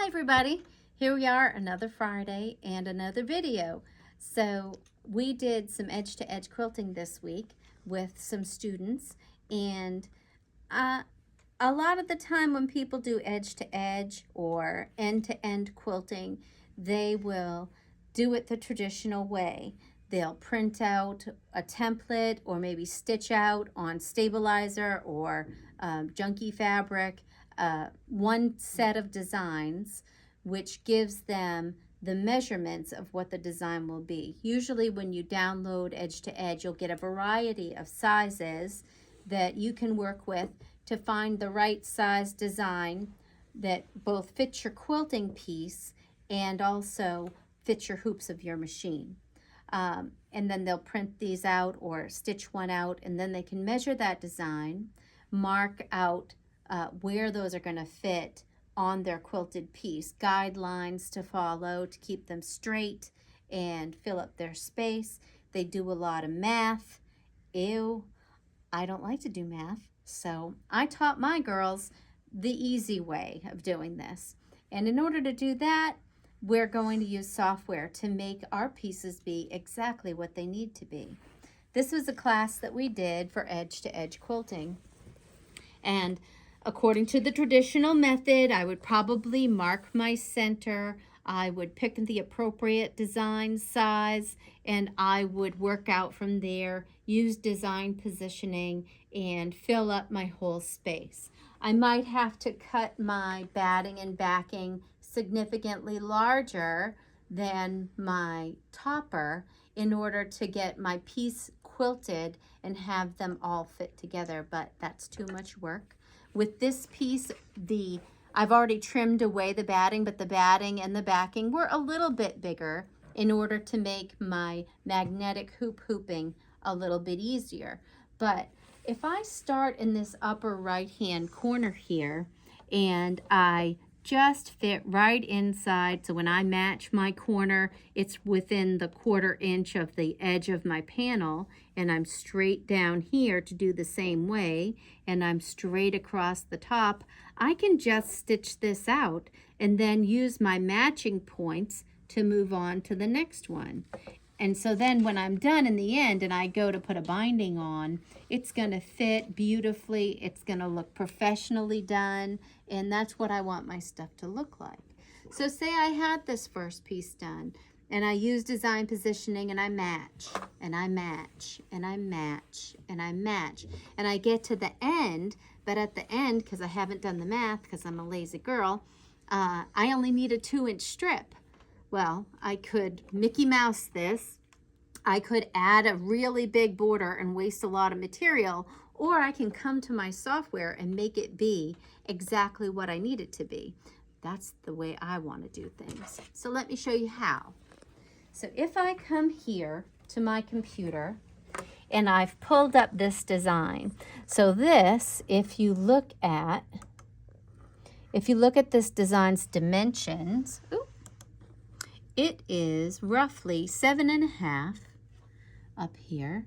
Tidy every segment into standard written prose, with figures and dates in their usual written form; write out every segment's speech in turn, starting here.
Hi everybody, here we are another Friday and another video. So we did some edge-to-edge quilting this week with some students, and a lot of the time when people do edge-to-edge or end-to-end quilting, they will do it the traditional way. They'll print out a template or maybe stitch out on stabilizer or junky fabric one set of designs, which gives them the measurements of what the design will be. Usually when you download edge to edge, you'll get a variety of sizes that you can work with to find the right size design that both fits your quilting piece and also fits your hoops of your machine. And then they'll print these out or stitch one out, and then they can measure that design, mark out where those are going to fit on their quilted piece, guidelines to follow to keep them straight and fill up their space. They do a lot of math. Ew, I don't like to do math, so I taught my girls the easy way of doing this. And in order to do that, we're going to use software to make our pieces be exactly what they need to be. This was a class that we did for edge-to-edge quilting, and according to the traditional method, I would probably mark my center, I would pick the appropriate design size, and I would work out from there, use design positioning, and fill up my whole space. I might have to cut my batting and backing significantly larger than my topper in order to get my piece quilted and have them all fit together, but that's too much work. With this piece, I've already trimmed away the batting, but the batting and the backing were a little bit bigger in order to make my magnetic hooping a little bit easier. But if I start in this upper right-hand corner here and I just fit right inside, so when I match my corner, it's within the 1/4 inch of the edge of my panel, and I'm straight down here to do the same way, and I'm straight across the top, I can just stitch this out and then use my matching points to move on to the next one. And so then when I'm done in the end and I go to put a binding on, it's going to fit beautifully. It's going to look professionally done. And that's what I want my stuff to look like. So say I had this first piece done and I use design positioning and I match and I match and I match and I match. And I get to the end, but at the end, because I haven't done the math because I'm a lazy girl, I only need a 2-inch strip. Well, I could Mickey Mouse this, I could add a really big border and waste a lot of material, or I can come to my software and make it be exactly what I need it to be. That's the way I want to do things. So let me show you how. So if I come here to my computer and I've pulled up this design. So this, if you look at this design's dimensions, it is roughly 7.5 up here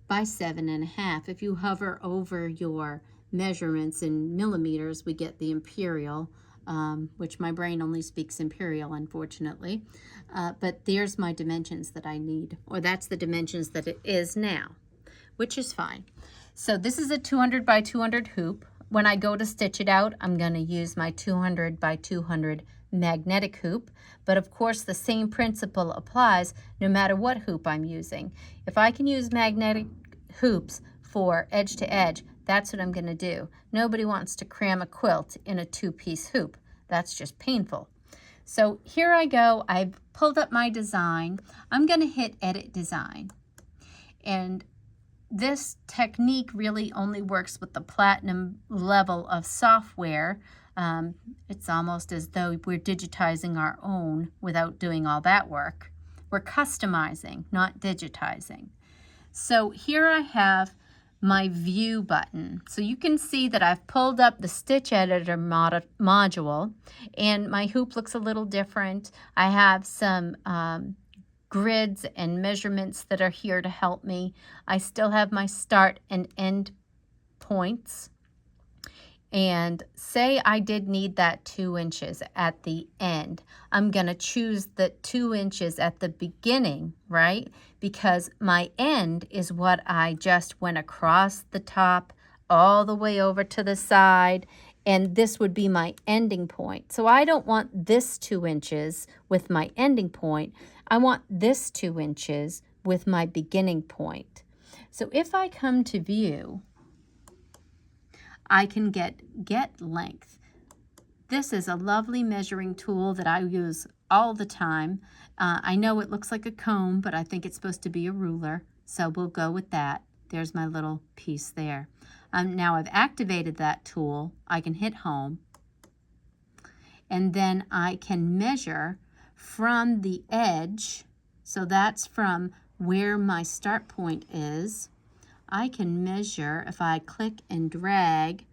by 7.5. If you hover over your measurements in millimeters, we get the imperial, which my brain only speaks imperial, unfortunately. But there's my dimensions that I need, or that's the dimensions that it is now, which is fine. So this is a 200 by 200 hoop. When I go to stitch it out, I'm going to use my 200 by 200 magnetic hoop, but of course the same principle applies no matter what hoop I'm using. If I can use magnetic hoops for edge to edge, that's what I'm going to do. Nobody wants to cram a quilt in a 2-piece hoop. That's just painful. So here I go. I've pulled up my design. I'm going to hit edit design, and this technique really only works with the platinum level of software. It's almost as though we're digitizing our own without doing all that work. We're customizing, not digitizing. So here I have my view button. So you can see that I've pulled up the stitch editor module, and my hoop looks a little different. I have some grids and measurements that are here to help me. I still have my start and end points. And say I did need that 2 inches at the end. I'm going to choose the 2 inches at the beginning, right? Because my end is what I just went across the top all the way over to the side, and this would be my ending point. So I don't want this 2 inches with my ending point. I want this 2 inches with my beginning point. So if I come to view, I can get length. This is a lovely measuring tool that I use all the time. I know it looks like a comb, but I think it's supposed to be a ruler, so we'll go with that. There's my little piece there. Now I've activated that tool. I can hit home, and then I can measure from the edge, so that's from where my start point is. I can measure if I click and drag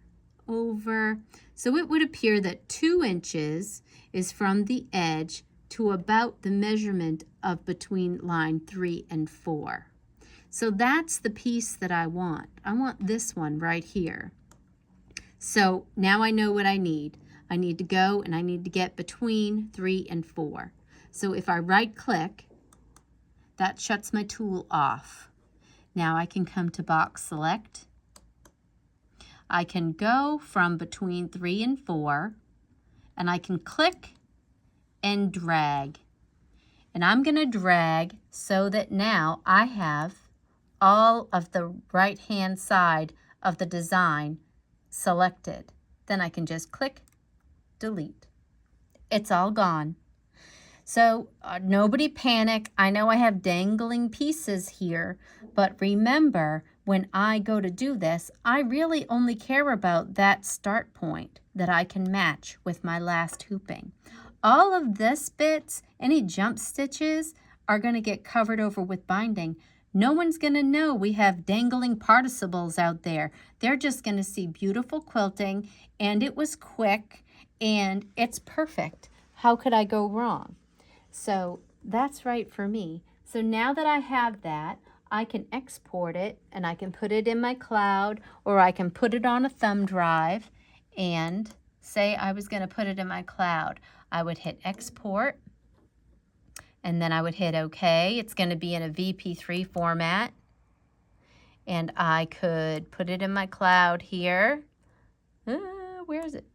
over. So it would appear that 2 inches is from the edge to about the measurement of between line 3 and 4. So that's the piece that I want. I want this one right here. So now I know what I need. I need to go and I need to get between 3 and 4. So if I right click, that shuts my tool off. Now I can come to box select. I can go from between 3 and 4, and I can click and drag. And I'm going to drag so that now I have all of the right-hand side of the design selected. Then I can just click, delete. It's all gone. So nobody panic. I know I have dangling pieces here, but remember, when I go to do this, I really only care about that start point that I can match with my last hooping. All of this bits, any jump stitches, are going to get covered over with binding. No one's going to know we have dangling participles out there. They're just going to see beautiful quilting, and it was quick, and it's perfect. How could I go wrong? So that's right for me. So now that I have that, I can export it and I can put it in my cloud, or I can put it on a thumb drive. And say I was going to put it in my cloud. I would hit export and then I would hit OK. It's going to be in a VP3 format. And I could put it in my cloud here. Where is it?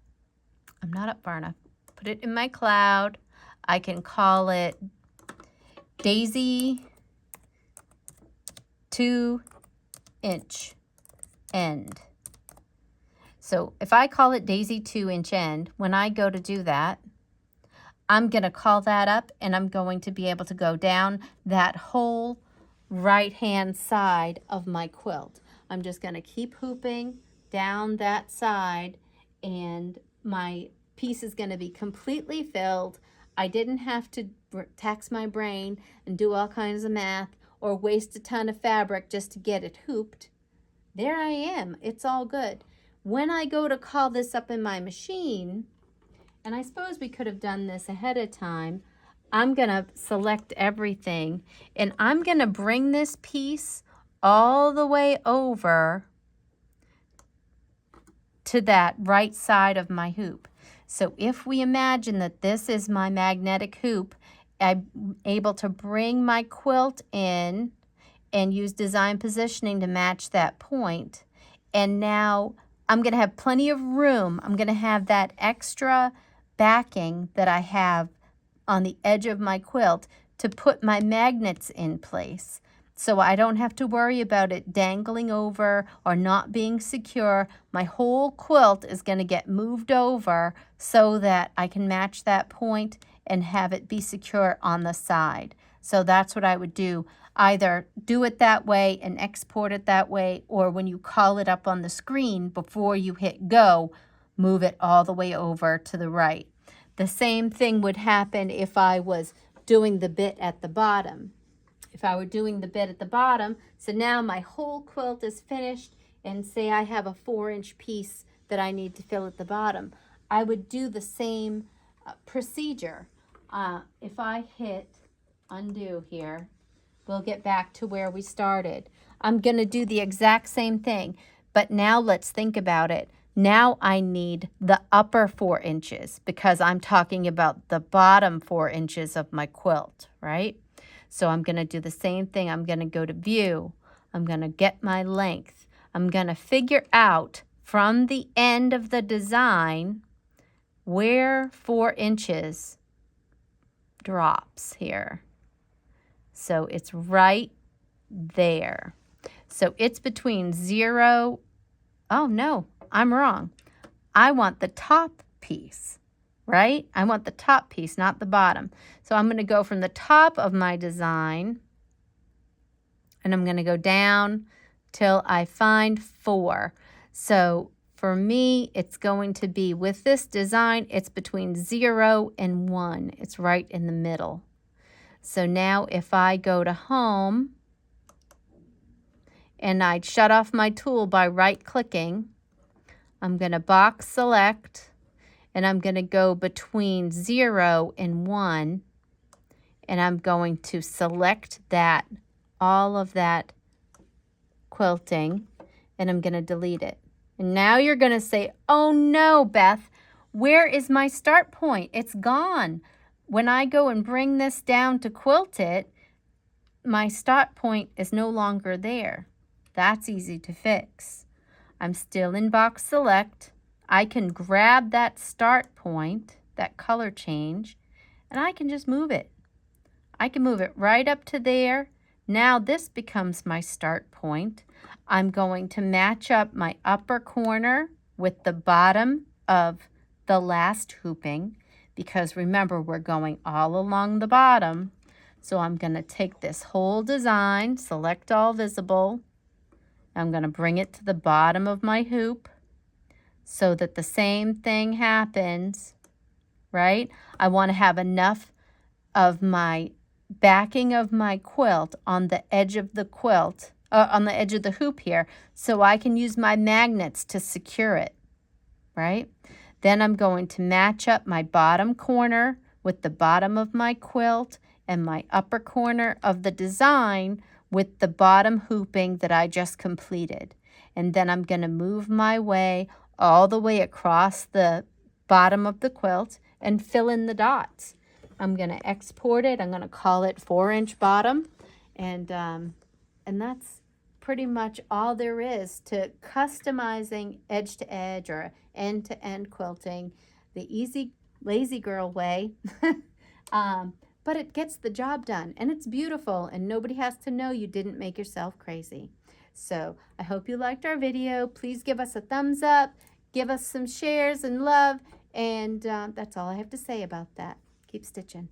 I'm not up far enough. Put it in my cloud. I can call it Daisy 2-inch end. So if I call it Daisy 2-inch end, when I go to do that, I'm going to call that up and I'm going to be able to go down that whole right-hand side of my quilt. I'm just going to keep hooping down that side, and my piece is going to be completely filled. I didn't have to tax my brain and do all kinds of math or waste a ton of fabric just to get it hooped. There I am. It's all good. When I go to call this up in my machine, and I suppose we could have done this ahead of time, I'm going to select everything, and I'm going to bring this piece all the way over to that right side of my hoop. So if we imagine that this is my magnetic hoop, I'm able to bring my quilt in and use design positioning to match that point. And now I'm going to have plenty of room. I'm going to have that extra backing that I have on the edge of my quilt to put my magnets in place. So I don't have to worry about it dangling over or not being secure. My whole quilt is going to get moved over so that I can match that point and have it be secure on the side. So that's what I would do. Either do it that way and export it that way, or when you call it up on the screen before you hit go, move it all the way over to the right. The same thing would happen if I was doing the bit at the bottom. If I were doing the bit at the bottom, so now my whole quilt is finished, and say I have a 4-inch piece that I need to fill at the bottom, I would do the same procedure. If I hit undo here, we'll get back to where we started. I'm going to do the exact same thing, but now let's think about it. Now I need the upper 4 inches because I'm talking about the bottom 4 inches of my quilt, right? So I'm going to do the same thing. I'm going to go to view. I'm going to get my length. I'm going to figure out from the end of the design where 4 inches drops here. So it's right there. So it's between 0. Oh, no, I'm wrong. I want the top piece, right? I want the top piece, not the bottom. So I'm going to go from the top of my design, and I'm going to go down till I find 4. So for me, it's going to be, with this design, it's between 0 and 1. It's right in the middle. So now if I go to home, and I'd shut off my tool by right-clicking, I'm going to box select, and I'm going to go between 0 and 1, and I'm going to select that, all of that quilting, and I'm going to delete it. And now you're going to say, oh no, Beth, where is my start point? It's gone. When I go and bring this down to quilt it, my start point is no longer there. That's easy to fix. I'm still in box select. I can grab that start point, that color change, and I can just move it. I can move it right up to there. Now this becomes my start point. I'm going to match up my upper corner with the bottom of the last hooping, because remember, we're going all along the bottom. So I'm going to take this whole design, select all visible. I'm going to bring it to the bottom of my hoop so that the same thing happens, right? I want to have enough of my backing of my quilt on the edge of the quilt, on the edge of the hoop here, so I can use my magnets to secure it, right? Then I'm going to match up my bottom corner with the bottom of my quilt and my upper corner of the design with the bottom hooping that I just completed. And then I'm going to move my way all the way across the bottom of the quilt and fill in the dots. I'm going to export it. I'm going to call it 4-inch bottom. And that's pretty much all there is to customizing edge to edge or end to end quilting the easy, lazy girl way. But it gets the job done, and it's beautiful, and nobody has to know you didn't make yourself crazy. So I hope you liked our video. Please give us a thumbs up, give us some shares and love, and that's all I have to say about that. Keep stitching.